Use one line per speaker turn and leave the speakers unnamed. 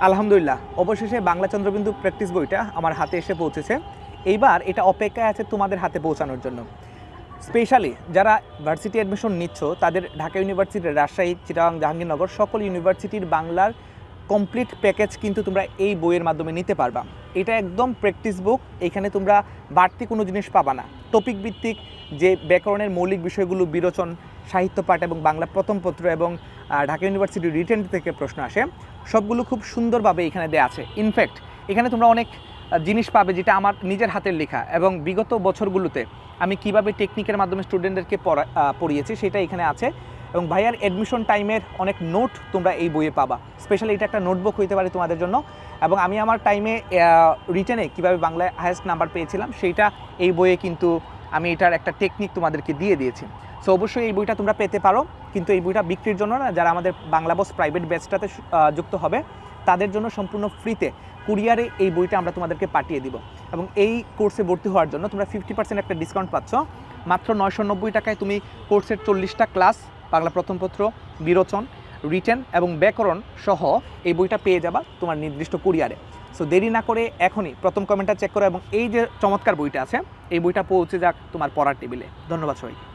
আলহামদুলিল্লাহ, অবশেষে বাংলা চন্দ্রবিন্দু প্র্যাকটিস বইটা আমার হাতে এসে পৌঁছেছে। এইবার এটা অপেক্ষায় আছে তোমাদের হাতে পৌঁছানোর জন্য। স্পেশালি যারা ভার্সিটি অ্যাডমিশন নিচ্ছ, তাদের ঢাকা ইউনিভার্সিটি, রাজশাহী, চিটাগাং, জাহাঙ্গীরনগর সকল ইউনিভার্সিটির বাংলার কমপ্লিট প্যাকেজ কিন্তু তোমরা এই বইয়ের মাধ্যমে নিতে পারবা। এটা একদম প্র্যাকটিস বুক। এখানে তোমরা বাড়তি কোনো জিনিস পাবা না। টপিক ভিত্তিক যে ব্যাকরণের মৌলিক বিষয়গুলো, বিরোচন, সাহিত্য পাঠ এবং বাংলা প্রথম পত্র এবং ঢাকা ইউনিভার্সিটির রিটেন থেকে প্রশ্ন আসে, সবগুলো খুব সুন্দরভাবে এখানে দেওয়া আছে। ইনফ্যাক্ট এখানে তোমরা অনেক জিনিস পাবে যেটা আমার নিজের হাতের লেখা, এবং বিগত বছরগুলোতে আমি কিভাবে টেকনিকের মাধ্যমে স্টুডেন্টদেরকে পড়িয়েছি সেটা এখানে আছে। এবং ভাইয়ার অ্যাডমিশন টাইমের অনেক নোট তোমরা এই বইয়ে পাবা। স্পেশালি এটা একটা নোটবুক হইতে পারে তোমাদের জন্য। এবং আমি আমার টাইমে রিটেনে কীভাবে বাংলায় হায়েস্ট নাম্বার পেয়েছিলাম সেইটা এই বইয়ে কিন্তু আমি এটার একটা টেকনিক তোমাদেরকে দিয়ে দিয়েছি। সো অবশ্যই এই বইটা তোমরা পেতে পারো, কিন্তু এই বইটা বিক্রির জন্য না, যারা আমাদের বাংলা বস প্রাইভেট ব্যাচটাতে যুক্ত হবে তাদের জন্য সম্পূর্ণ ফ্রিতে কুরিয়ারে এই বইটা আমরা তোমাদেরকে পাঠিয়ে দিব। এবং এই কোর্সে ভর্তি হওয়ার জন্য তোমরা 50% একটা ডিসকাউন্ট পাচ্ছ। মাত্র 990 টাকায় তুমি কোর্সের 40টা ক্লাস, বাংলা প্রথম পত্র, বিরোচন, রিটেন এবং ব্যাকরণ সহ এই বইটা পেয়ে যাবা তোমার নির্দিষ্ট কুরিয়ারে। সো দেরি না করে এখনই প্রথম কমেন্টটা চেক করো এবং এই যে চমৎকার বইটা আছে এই বইটা পৌঁছে যাক তোমার পড়ার টেবিলে। ধন্যবাদ সবাইকে।